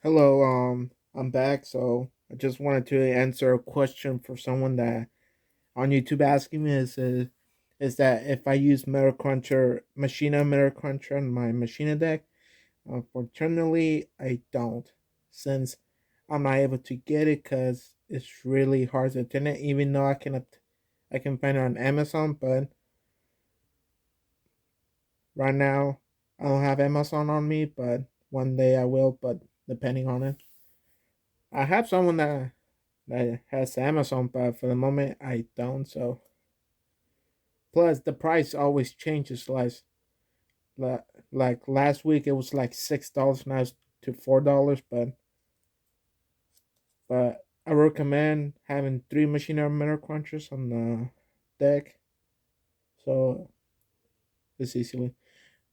Hello, I'm back. So I just wanted to answer a question for someone that on YouTube asking me is that if I use Machina Cruncher on my Machina deck. Unfortunately, I don't, since I'm not able to get it because it's really hard to obtain it. Even though I can find it on Amazon, but right now I don't have Amazon on me. But one day I will. But depending on it, I have someone that has Amazon, but for the moment I don't. So plus the price always changes. Like, like last week it was like $6, now it's to $4. But I recommend having three machine mirror crunchers on the deck, so it's easily.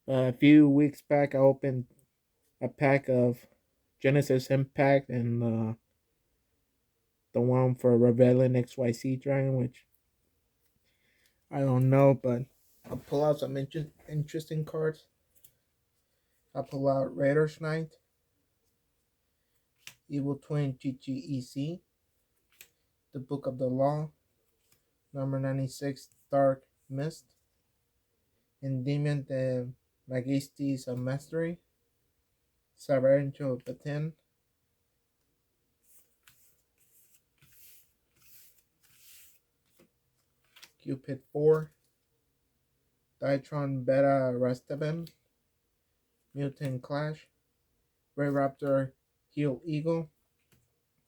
A few weeks back, I opened a pack of Genesis Impact and the one for Rebellion XYZ Dragon, which I don't know, but I'll pull out some interesting cards. I'll pull out Raiders Knight, Evil Twin GGEC, The Book of the Law, number 96 Dark Mist, Endymion the Magistes of Mastery, Saverio Batin, Cupid 4, Dytron Beta Rastaben, Mutant Clash, Ray Raptor Heel Eagle,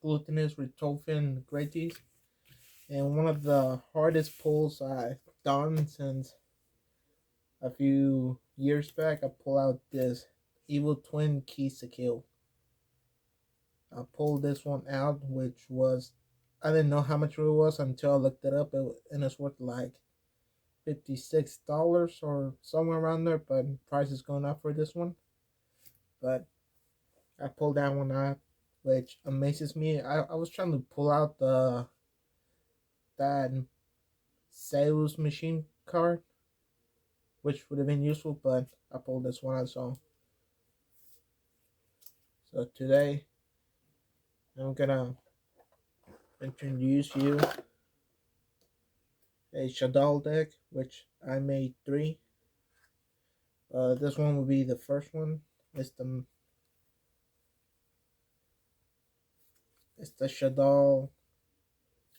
Glutinous Ritolfin Greaties, and one of the hardest pulls I've done since a few years back. I pull out this Evil Twin Keys to Kill. I pulled this one out, which was, I didn't know how much it was until I looked it up, and it's worth like $56 or somewhere around there, but price is going up for this one. But I pulled that one out, which amazes me. I was trying to pull out that sales machine card, which would have been useful, but I pulled this one out. So today I'm gonna introduce you a Shaddoll deck, which I made three. This one will be the first one. It's the it's the Shaddoll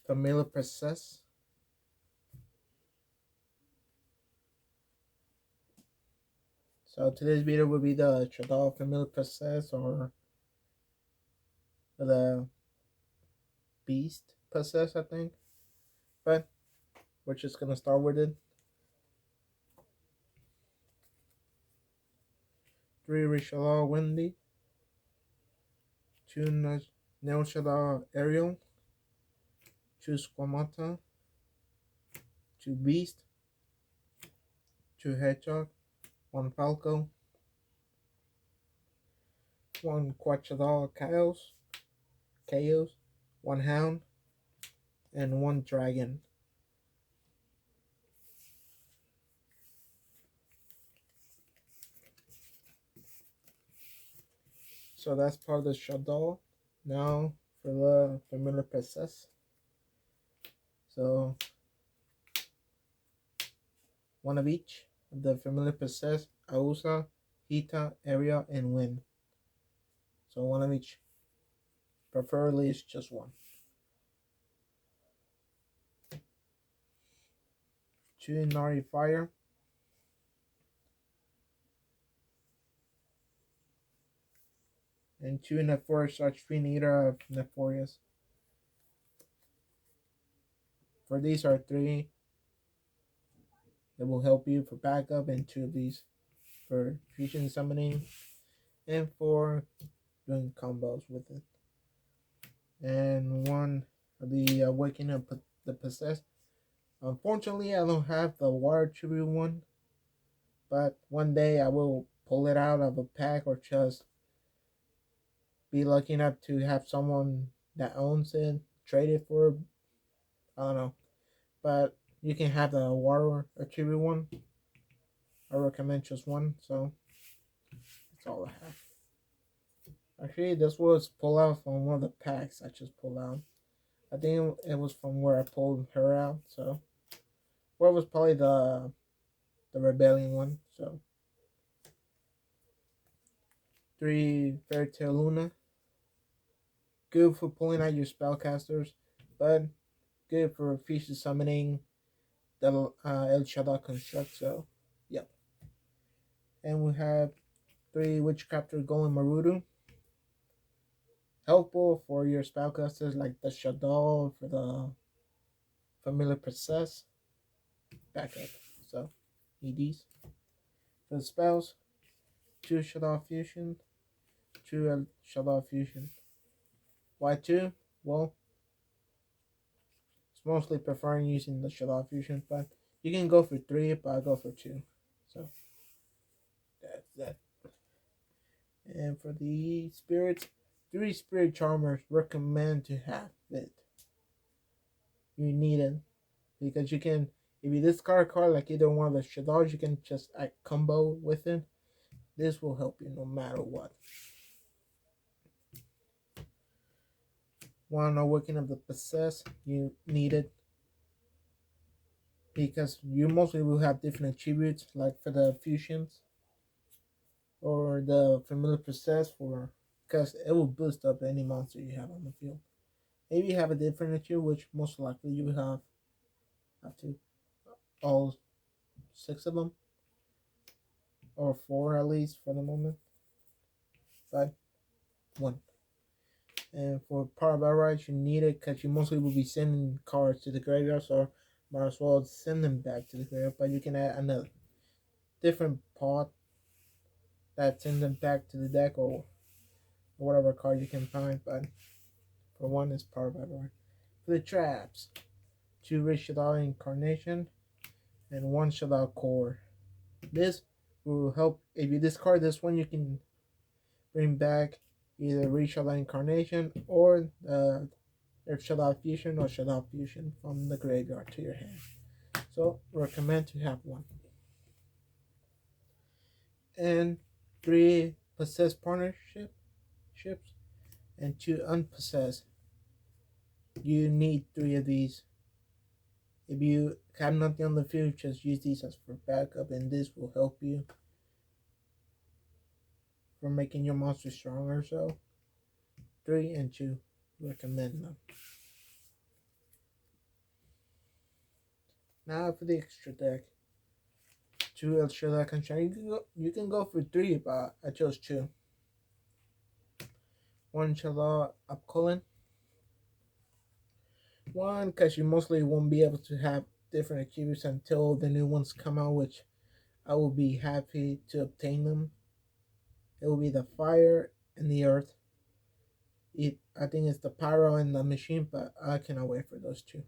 Familiar Princess. So today's video will be the Shaddoll Familiar Princess or the Beast Princess, I think. But we're just gonna start with it. Three Richelieu Windy, two Neo Shaddoll Ariel, two Squamata, two Beast, two Hedgehog, one Falco, one Quetzalcoatl Chaos, one Hound, and one Dragon. So that's part of the Shaddoll. Now for the Familiar Princess. So one of each of the Familiar Princess, Ausa, Hita, Area, and Wind. So one of each. Preferably it's just one. Two Nari Fire. And two Nephorius Archfiend Eater of Nephorius. For these are three that will help you for backup, and two of these for fusion summoning and for doing combos with it. And one of the Awakening of the Possessed. Unfortunately, I don't have the Water Tribute one, but one day I will pull it out of a pack or just be lucky enough to have someone that owns it trade it for, I don't know. But you can have the Water Tribute one. I recommend just one, so that's all I have. Actually, this was pulled out from one of the packs I just pulled out. I think it was from where I pulled her out. So, well, it was probably the rebellion one. So, 3 Fairy Tale Luna. Good for pulling out your spellcasters, but good for feature summoning the El Shaddai construct. So, yep. And we have 3 Witchcrafter Golem Marudu. Helpful for your spellcasters like the Shaddoll for the Familiar Princess. Backup. So, need these. For the spells, 2 Shaddoll Fusion, 2 Shaddoll Fusion. Why 2? Well, it's mostly preferring using the Shaddoll Fusion, but you can go for 3, but I go for 2. So, that's that. And for the spirits, 3 Spirit Charmers recommend to have it. You need it because you can, if you discard a card like either one of the Shaddolls, you can just combo with it. This will help you no matter what. Want to waking up the possessed? You need it because you mostly will have different attributes, like for the fusions or the familiar possess for, because it will boost up any monster you have on the field. Maybe you have a different attribute, which most likely you will have to all 6 of them or 4 at least for the moment, but 1. And for power battle rights, you need it because you mostly will be sending cards to the graveyard, so might as well send them back to the graveyard. But you can add another different pot that sends them back to the deck or whatever card you can find. But for 1 is power battle right. For the traps, 2 Rich Shaddoll Incarnation and 1 Shaddoll Core. This will help if you discard this one. You can bring back either Rich Shaddoll Incarnation or Shaddoll Fusion or Shaddoll Fusion from the graveyard to your hand. So recommend to have 1. And 3 possessed partnerships and 2 unpossessed. You need 3 of these. If you have nothing on the field, just use these as for backup, and this will help you for making your monster stronger. So 3 and 2, recommend them. Now for the extra deck, 2 extra deck constraint. You can go for 3, but I chose 2. 1 Shaddoll Upcolon. 1, because you mostly won't be able to have different achievements until the new ones come out, which I will be happy to obtain them. It will be the fire and the earth. I think it's the pyro and the machine, but I cannot wait for those 2.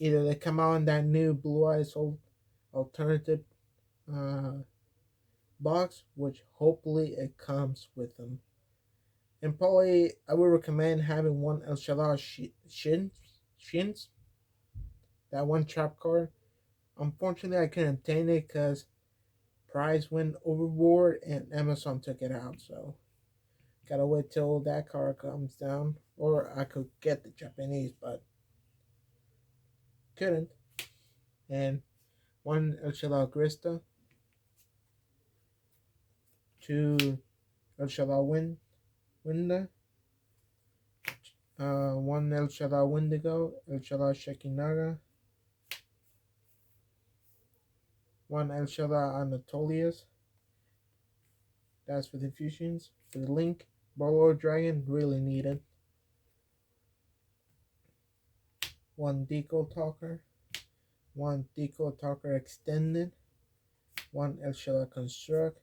Either they come out in that new Blue Eyes alternative box, which hopefully it comes with them. And probably I would recommend having 1 El Shaddai Shins, that 1 trap card. Unfortunately, I couldn't obtain it because price went overboard and Amazon took it out. So gotta wait till that card comes down, or I could get the Japanese, but couldn't. And 1 El Shaddai Grista, 2 El Shaddai Winda, 1 El Shaddai Wendigo, El Shaddai Shekinaga, 1 El Shaddai Anatolius. That's for the fusions. For the link, Warlord Dragon, really needed. 1 Deco Talker, 1 Deco Talker Extended, 1 El Shaddai Construct,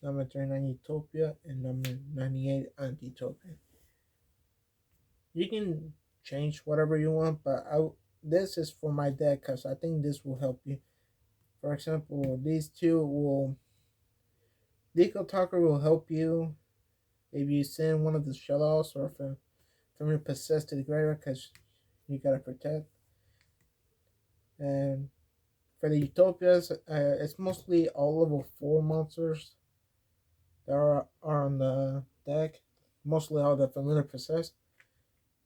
number 39 Utopia, and number 98 Antitopia. You can change whatever you want, but this is for my deck because I think this will help you. For example, these 2 will. Deco Talker will help you if you send one of the Shadowls or from your possessed to the graveyard because you gotta protect. And for the Utopias, it's mostly all level 4 monsters that are on the deck, mostly all the familiar possessed.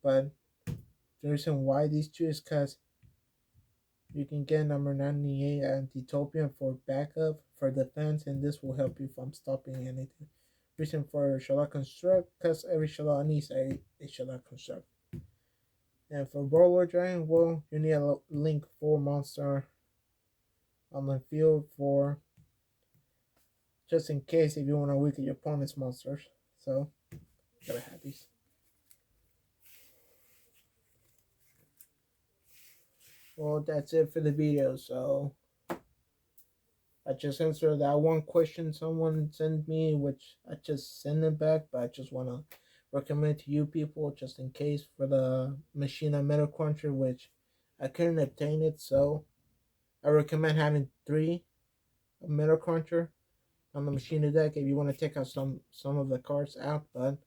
But the reason why these two is because you can get number 98 Antitopian for backup, for defense, and this will help you from stopping anything. Reason for Shaddoll Construct, because every Shaddoll needs a Shaddoll Construct. And for Warlord Dragon, well, you need a link 4 monster on the field for just in case if you want to weaken your opponent's monsters. So, gotta have these. Well, that's it for the video. So, I just answered that one question someone sent me, which I just sent it back, but I just want to recommend to you people just in case for the Machina Metal Cruncher, which I couldn't obtain it. So, I recommend having 3 Metal Cruncher on the Machina deck if you want to take out some of the cards out. But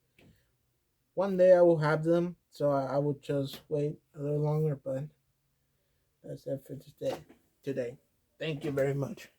one day I will have them, so I will just wait a little longer. But that's it for today. Thank you very much.